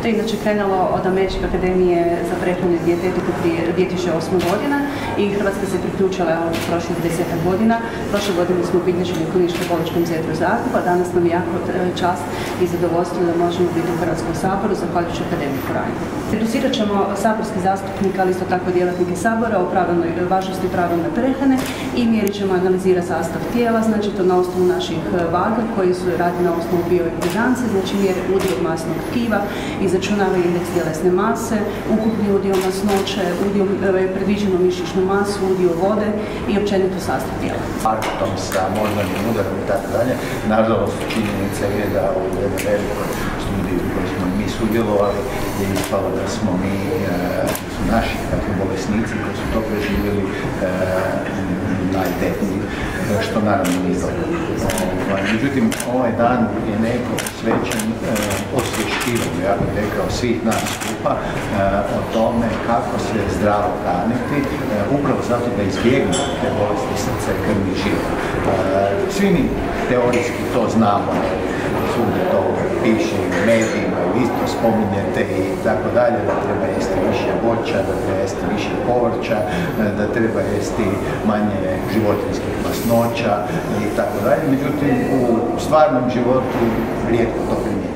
je inače krenulo od Američke akademije za prehranu i dijetetiku prije 2008. godina i Hrvatska se priključila prošlih 10 godina. Prošle godine smo obilježili u Kliničkom bolničkom centru Zagreb, a danas nam je jako čast i zadovoljstvo da možemo biti u Hrvatskom saboru zahvaljujući akademiku Reineru. Educirat ćemo saborski zastupnike, ali isto tako djelatnike Sabora o važnosti pravilne prehrane i mjerit ćemo analizirati sastav tijela, znači to na osnovu naših vaga koji su radi na osnovu bioimpedance, znači mjere udio masnog tkiva, izračunava indeks tjelesne mase, ukupni udio masnoće, udio predviđenu mišićnu masu, udio vode i općenito sastav tijela. Partom sa moždanim udarom i tako dalje, nažalost činjenica je da u jednoj velikoj studiji u kojoj smo mi sudjelovali je ispalo da smo mi, su naši bolesnici koji su to preživjeli najdetniji, što naravno nije dobro. Međutim, ovaj dan je neko posvećen osvješćivanju, ja bih rekao, svih nas skupa o tome kako se zdravo hraniti, upravo zato da izbjegnemo te bolesti srca i krvnih žila. Svi mi teorijski to znamo, svugdje to piše u medijima, isto spominjete i tako dalje, da treba jesti više voća, da treba jesti više povrća, da treba jesti manje životinjskih masnoća i tako dalje. Međutim, u stvarnom životu rijetko to primjenjujemo.